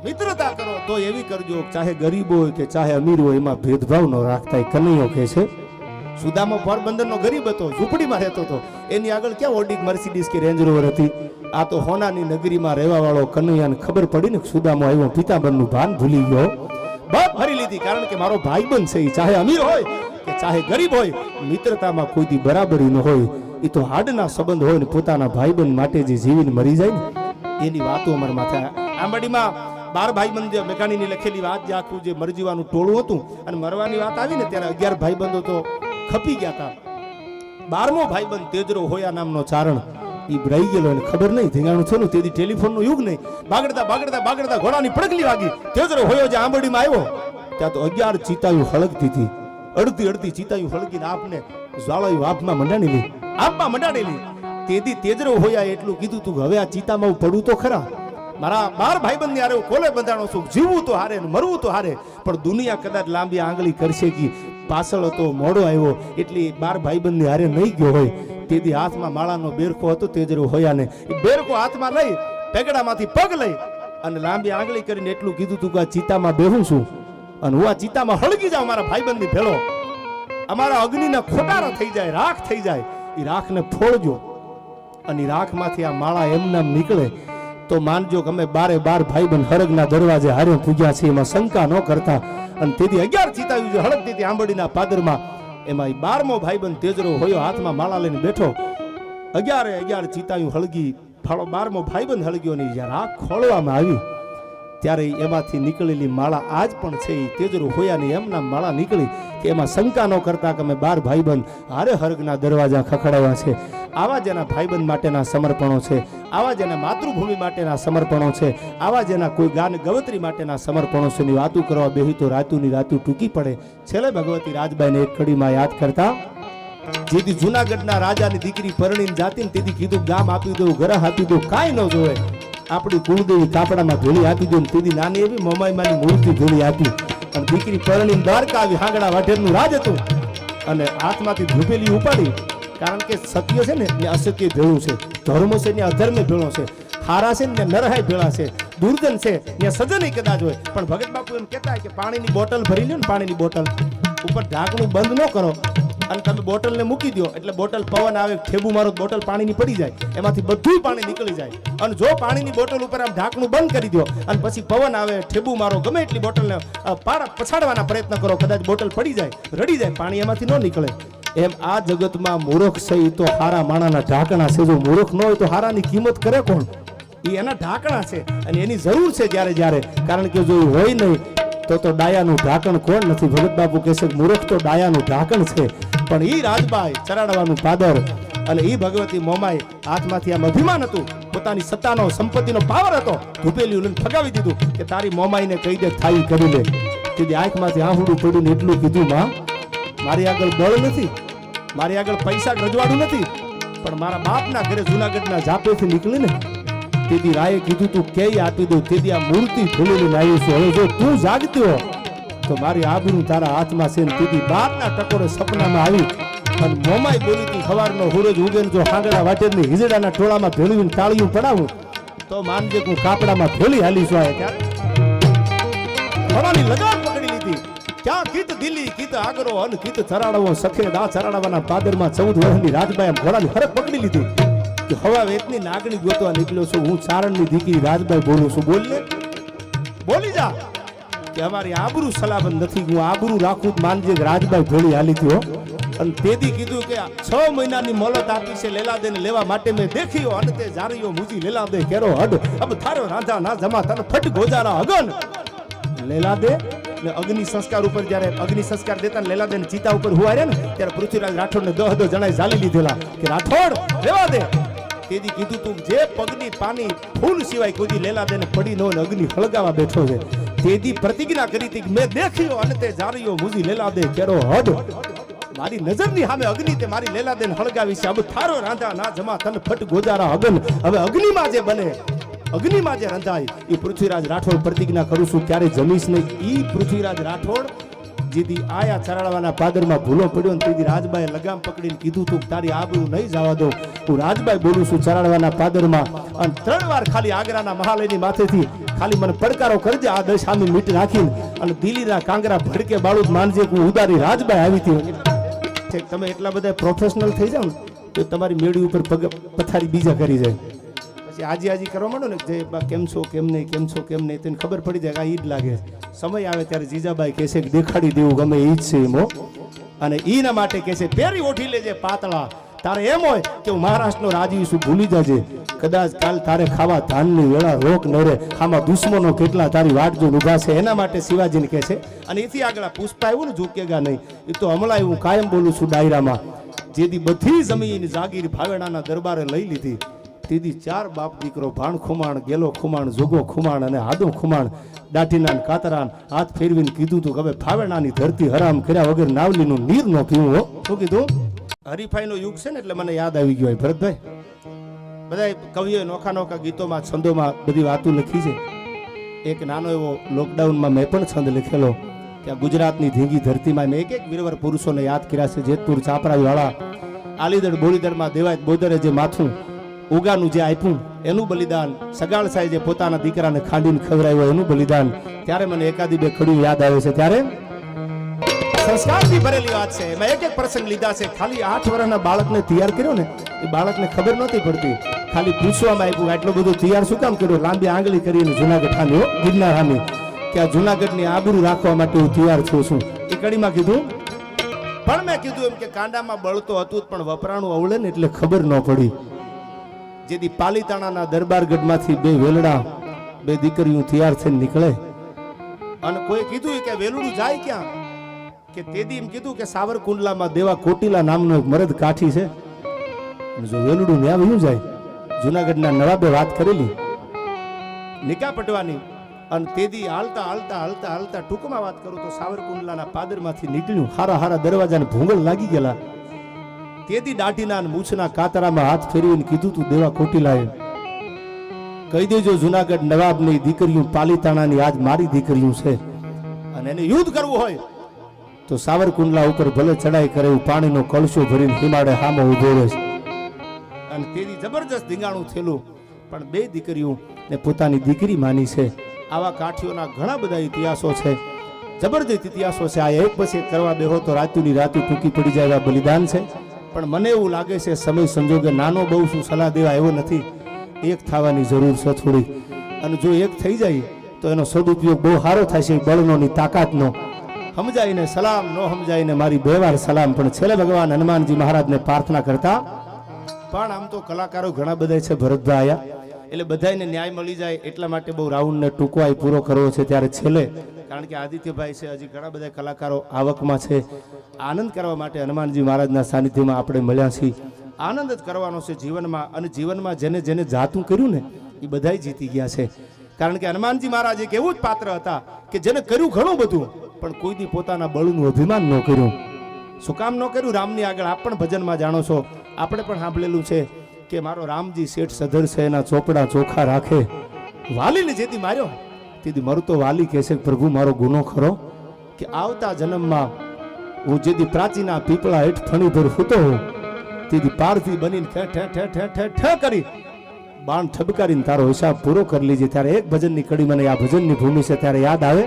મિત્રતા કરો તો એવી કરજો, ચાહે ગરીબ હોય કે ચાહે અમીર હોય, એમાં ભેદભાવ ન રાખતા. કનૈયો કહે છે સુદામો પોરબંદરનો ગરીબ હતો, ઝૂંપડીમાં રહેતો હતો. એની આગળ ક્યાં ઓડી મર્સિડીઝ કે રેન્જ રોવર હતી? આ તો હોનાની નગરીમાં રહેવા વાળો કનૈયાને ખબર પડી ને સુદામો આવ્યો, પિતાબરનું ભાન ભૂલી ગયો, બપ ભરી લીધી. કારણ કે મારો ભાઈબંધ છે, ચાહે અમીર હોય કે ચાહે ગરીબ હોય, મિત્રતામાં કોઈથી બરાબરી ન હોય. એ તો હાડના સંબંધ હોય ને પોતાના ભાઈબંધ માટે જે જીવીને મરી જાય ને એની વાતો અમારા માથે. આંબડીમાં 12 ભાઈબંધ મેઘાણીની લખેલી વાત, જે આખું જે મરજીવાનું ટોળું હતું અને મરવાની વાત આવી ને ત્યારે 11 ભાઈબંધો તો ખપી ગયા હતા. 12મો ભાઈબંધ તેજરો હોયા નામનો ચારણ ઈ રહી ગયેલો અને ખબર નહીં ધીંગાણું થયું. તેથી ટેલિફોનનો યુગ નહીં. બાગડતા બાગડતા બાગડતા ઘોડાની પડગલી વાગી. તેજરો હોયો જે આંબડીમાં આવ્યો ત્યાં તો 11 ચિતાયું હળગતી હતી. અડધી ચિતાયું હળગીને આપને જ્વાળાયું આપમાં મંડાણેલી, આપમાં મંડાણેલી. તેથી તેજરો હોયા એટલું કીધું તું હવે આ ચિતામાં હું પડું તો ખરા. મારા 12 ભાઈબંધને હારે કોલે બંધાણો છું, જીવવું તો હારે ને મરવું તો હારે. પણ દુનિયા કદાચ લાંબી આંગળી કરશે કે પાછળ હતો, મોડો આવ્યો, એટલી 12 ભાઈબંધને હારે નહીં ગયો હોય. તેથી હાથમાં માળાનો બેરકો હતો તેજરો હોયાને. એ બેરકો હાથમાં લઈ પેગડામાંથી પગ લઈ અને લાંબી આંગળી કરીને એટલું કીધું તું કે આ ચિતામાં બેહું છું અને હું આ ચિતામાં હળગી જાઉં મારા ભાઈબંધની ભેળો. અમારા અગ્નિના ખોટારા થઈ જાય, રાખ થઈ જાય. એ રાખને ફોડજો અને રાખમાંથી આ માળા એમનામ નીકળે તો માનજો કે અમે 12 ભાઈબંધ હરગના દરવાજે હારે પૂજ્યા છે, એમાં શંકા ન કરતા. અને તેથી 11 ચિતાયું જે હળગતી હતી આંબડીના પાદરમાં, એમાં 12મો ભાઈબંધ તેજરો હોયો હાથમાં માળા લઈને બેઠો. 11 ચિતાયું હળગી, ફાળો 12મો ભાઈબંધ હળગ્યો ને જ્યારે આગ ખોળવામાં આવી ત્યારે એમાંથી નીકળેલી માળા આજ પણ છે. એ તેજરો હોયાની એમના માળા નીકળી કે એમાં શંકા ન કરતા કે અમે 12 ભાઈબંધ હારે હરગના દરવાજા ખખડાવ્યા છે. આવા જેના ભાઈબંધ માટેના સમર્પણો છે, આવા જેના માતૃભૂમિ માટેના સમર્પણો છે, આવા જેના કોઈ ગાન ગવત્રી માટેના સમર્પણો છે. ની વાતું કરવા બેહી તો રાતુની રાતું ટૂંકી પડે. છેલ્લે ભગવતી રાજબાઈને એક કડીમાં યાદ કરતા, જેથી જુનાગઢના રાજાની દીકરી પરણીને જાતી તેથી કીધું ગામ આપી દઉં, ઘર આપી દઉં, કાંઈ ન જોવે, આપણી કુળદેવી કાપડામાં ધોળી આપી દઉં. તેથી નાની એવી મમાઈમાની મૂર્તિ ધોળી આપી અને દીકરી પરણીને દ્વારકા આવી. હાંગડા વાઢેરનું રાજ હતું અને હાથમાંથી ધૂપેલી ઉપાડી. કારણ કે સત્ય છે ને એ અસત્ય ભેળું છે, ધર્મ છે ને અધર્મ ભેળો છે, હારા છે ને નરહાય ભેળા છે, દુર્જન છે ને સજન કદાચ હોય. પણ ભગત બાપુ એમ કહેતા કે પાણીની બોટલ ભરી લ્યો ને, પાણીની બોટલ ઉપર ઢાંકણું બંધ ન કરો અને તમે બોટલને મૂકી દો એટલે બોટલ પવન આવે, ઠેબુ મારો બોટલ પાણીની પડી જાય, એમાંથી બધું પાણી નીકળી જાય. અને જો પાણીની બોટલ ઉપર આમ ઢાંકણું બંધ કરી દો અને પછી પવન આવે, ઠેબુ મારો, ગમે એટલી બોટલને પછાડવાના પ્રયત્ન કરો, કદાચ બોટલ પડી જાય, રડી જાય, પાણી એમાંથી ન નીકળે. એમ આ જગતમાં મૂર્ખ છે એ તો હારા માણાના ઢાંકણા છે. જો મૂર્ખ ન હોય તો હારાની કિંમત કરે કોણ? એ એના ઢાંકણા છે અને એની જરૂર છે જ્યારે જ્યારે. કારણ કે જો હોય નહીં તો ડાયાનું ઢાંકણ કોણ નથી? ભગત બાપુ કહે છે મૂર્ખ તો ડાયાનું ઢાંકણ છે. પણ એ રાજબાઈ ચરાડવાનું પાદર અને એ ભગવતી મોમાઈ હાથમાંથી આમ અભિમાન હતું, પોતાની સત્તાનો સંપત્તિનો પાવર હતો, ધૂપેલી લઈને ફગાવી દીધું કે તારી મોમાઈને કહી દે થાઈ કરી લે. તેથી આંખમાંથી આહુડું પડ્યું એટલું કીધું, માં મારી આગળ બળ નથી, મારી આગળ પૈસા રજવાડું નથી, પણ મારા બાપના ઘરે જુનાગઢના જાપેથી નીકળી ને તેથી રાયે કીધું તું કેય આપી દઉં. તેથી આ મૂર્તિ ભૂલેલી લાવી છું. હવે જો તું જાગતી હો તો મારી આબરૂ તારા હાથમાં છે. તેથી બાપના ટકોરે સપનામાં આવી અને મોમાઈ બોલી તી સવારનો સૂરજ ઉગે જો હાંગડા વાટેરની હિજડાના ટોળામાં ભેળવીને તાળીયું પડાવું તો માનજે હું કાપડામાં ભેળી હાલી છું. ત્યારે લગામ પકડી લીધી. ક્યાં કીત દિલ્હી કીત આગરો અન કીત ચરાડવો સખેદ. આ ચરાડવાના પાદરમાં 14 વર્ષની રાજબાઈ ઘોડાની હરક પકડી લીધી કે હવા વેતની નાગણી ગોતવા નીકળ્યો છું. હું ચારણની દીકરી રાજબાઈ બોલું છું. બોલી જા કે અમારી આબરૂ સલામત નથી. હું આબરૂ રાખું માનજે રાજબાઈ ભોળી હાલી થયો. અને તેથી કીધું કે 6 મહિનાની મોહલત આપી છે લેલાદેને લેવા માટે મેં દેખ્યો અને તે જારીઓ મુજી લેલાદે કેરો હડ અબ થારો રાંધા ના જમા તને ફટ ગોજારા અગન. લેલાદે ને અગ્નિ સંસ્કાર ઉપર જ્યારે અગ્નિ સંસ્કાર દેતા લેલાદે ને ચિતા ઉપર હુવારે ને ત્યારે પૃથ્વીરાજ રાઠોડ ને 10 જણાએ ઝાલી લીધેલા કે રાઠોડ લેવા દે. તેથી કીધું તું જે પગની પાની ફૂલ સિવાય કોઈ લેલાદે ને પડી નો અગ્નિ હળગાવા બેઠો છે. તેથી પ્રતિજ્ઞા કરી હતી મેં દેખ્યો અને તે જારીઓ મુજી લેલાદે કેરો હડ. મારી નજરની સામે અગ્નિ તે મારી લેલાદે ને હળગાવી છે. અબ થારો રાંધા ના જમા તન ફટ ગોજારા અગન. હવે અગ્નિમાં જે બને, અગ્નિમાં જે રંધાય એ પૃથ્વીરાજ રાઠોડ પ્રતિજ્ઞા કરું છું ક્યારે જમીશ નહીં. ઈ પૃથ્વીરાજ રાઠોડ જેથી આયા ચરાડવાના પાદરમાં ભૂલો પડ્યો ને તેથી રાજબાઈ લગામ પકડીને કીધું તું તારી આબરૂ નહીં જવા દો. હું રાજબાઈ બોલું છું ચરાડવાના પાદરમાં. અને 3 વાર ખાલી આગ્રાના મહાલયની માથેથી ખાલી મને પડકારો કરજે આ દશામી મીટ રાખીને અને દિલ્હીના કાંગરા ભડકે બાળુદ માનજે કે ઉદારી રાજબાઈ આવી હતી તમે એટલા બધા પ્રોફેશનલ થઈ જાવ ને તો તમારી મેળી ઉપર પથારી બીજા કરી જાય પછી આજી કરવા માંડો ને જે કેમ છો કેમ નહીં કેમ છો કેમ નહીં તેને ખબર પડી જાય કે આ ઈ જ લાગે સમય આવે ત્યારે જીજાબાઈ કહેશે કે દેખાડી દેવું ગમે ઈ જ છે એમો અને ઈના માટે કહેશે પેરી ઓઠી લેજે પાતળા તારે એમ હોય કે હું મહારાષ્ટ્રનો રાજી છું ભૂલી જાજે કદાચ કાલ તારે ખાવા ધાનની વેળા રોક ન રે આમાં દુશ્મનો કેટલા તારી વાટ જો ઉભા છે એના માટે શિવાજીને કહે છે અને એથી આગળ પુષ્પા આવ્યું ને ઝૂકેગા નહીં એ તો હમણાં હું કાયમ બોલું છું ડાયરામાં જેથી બધી જમીન જાગીર ભાવેણાના દરબારે લઈ લીધી તેથી 4 બાપ દીકરો ભાણ ખુમાણ ગેલો ખુમાણ જોગો ખુમાણ અને હાદો ખુમાણ દાઢીના કાતરાન હાથ ફેરવીને કીધું તું કે હવે ભાવેણાની ધરતી હરામ કર્યા વગર નાવલીનું નીર ન પીવું હો શું કીધું હરીફાઈનો યુગ છે ને એટલે મને યાદ આવી ગયો ભરતભાઈ બધા કવિઓએ નોખા નોખા ગીતોમાં છંદોમાં બધી વાતો લખી છે એક નાનો એવો લોકડાઉનમાં મેં પણ છંદ લખેલો કે ગુજરાતની ધીંગી ધરતીમાં મેં એક વીરવર પુરુષોને યાદ કર્યા છે જેતપુર ચાપરાવાળા આલીદળ બોલીદળમાં દેવાયત બોદરે જે માથું ઉગાનું જે આપ્યું એનું બલિદાન સગાળ સાહેબ જે પોતાના દીકરાને ખાંડીને ખવડાવ્યો એનું બલિદાન ત્યારે મને એકાદી બે ખડીઓ યાદ આવે છે ત્યારે સંસ્કારથી ભરેલી વાત છે મેં એક પ્રસંગ લીધા છે ખાલી 8 વર્ષના બાળકને તૈયાર કર્યો ને એ બાળકને ખબર નહોતી પડતી ખાલી પૂછવામાં આવ્યું આટલો બધો તૈયાર શું કામ કર્યો લાંબી આંગળી કરીને જુનાગઢ હામી ગિરનાર હામી કે આ જુનાગઢની આબરૂ રાખવા માટે હું તૈયાર છું છું એ કડીમાં કીધું પણ મેં કીધું એમ કે કાંડામાં બળતો હતું પણ વપરાણું અવળે ને એટલે ખબર ન પડી જેથી પાલીતાણાના દરબારગઢમાંથી 2 વેલડા 2 દીકરીઓ તૈયાર થઈને નીકળે અને કોઈ કીધું કે વેલુડું જાય ક્યાં કે તેદી એમ કીધું કે સાવરકુંડલામાં દેવા કોટીલા નામનો એક મરદ કાઠી છે જો વેલુડું ન્યા વયું જાય જુનાગઢના નવાબે વાત કરેલી નિકા પટવાની અને તેદી હાલતા હાલતા હાલતા હાલતા ટૂંકમાં વાત કરું તો સાવરકુંડલાના પાદરમાંથી નીકળ્યું હારા ભૂંગળ ભૂંગળ લાગી ગયેલા તેદી દાઢીના મૂછના કાતરામાં હાથ ફેરવીને કીધું તું દેવા કોટીલાએ કહી દેજો જુનાગઢ નવાબની દીકરીઓ પાલીતાણાની આજ મારી દીકરીઓ છે અને એને યુદ્ધ કરવું હોય તો સાવરકુંડલા ઉપર ભલે ચડાઈ કરે પાણીનો કળશો ભરીને હિમાડે હામો ઉભો રહે અને તેની જબરજસ્ત ધીંગાણું થયેલું પણ 2 દીકરીઓ ને પોતાની દીકરી માની છે આવા કાઠીઓના ઘણા બધા ઇતિહાસો છે જબરજસ્ત ઇતિહાસો છે આ એક પછી કરવા બેહો તો રાતુની રાતુ ટૂંકી પડી જાય એવા બલિદાન છે પણ મને એવું લાગે છે સમય સંજોગે નાનો બહુ શું સલાહ દેવા એવો નથી એક થવાની જરૂર છે થોડી અને જો એક થઈ જાય તો એનો સદુપયોગ બહુ સારો થાય છે બળનો ની તાકાતનો સમજાઈને સલામ નો સમજાઈને મારી 2 વાર સલામ પણ છેલ્લે ભગવાન હનુમાનજી મહારાજને પ્રાર્થના કરતા પણ આમ તો કલાકારો ઘણા બધા છે ભરતભાઈ આયા એટલે બધાને ન્યાય મળી જાય એટલા માટે બહુ રાઉન્ડને ટૂંકવાય પૂરો કરવો છે ત્યારે છેલ્લે કારણ કે આદિત્યભાઈ છે હજી ઘણા બધા કલાકારો આવકમાં છે આનંદ કરવા માટે હનુમાનજી મહારાજના સાનિધ્યમાં આપણે મળ્યા છીએ આનંદ જ કરવાનો છે જીવનમાં અને જીવનમાં જેને જેને જાતું કર્યું ને એ બધાય જીતી ગયા છે કારણ કે હનુમાનજી મહારાજ એક એવું જ પાત્ર હતા કે જેને કર્યું ઘણું બધું પણ કોઈ દી પોતાના બળનું અભિમાન ન કર્યું શું કામ ન કર્યું રામની આગળ આપ પણ ભજનમાં જાણો છો આપણે પણ સાંભળેલું છે કે મારો રામજી શેઠ સધર છે એના ચોપડા ચોખા રાખે વાલીને જેથી માર્યો તેથી મરતો વાલી કહે છે પ્રભુ મારો ગુનો ખરો કે આવતા જન્મમાં હું જેથી પ્રાચીના પીપળા હેઠ ફણી ભર ફૂતો હું તેથી પારથી બનીને ઠ કરી બાણ ઠબકારીને તારો હિસાબ પૂરો કરી લીજે ત્યારે એક ભજનની કડી મને આ ભજનની ભૂમિ છે ત્યારે યાદ આવે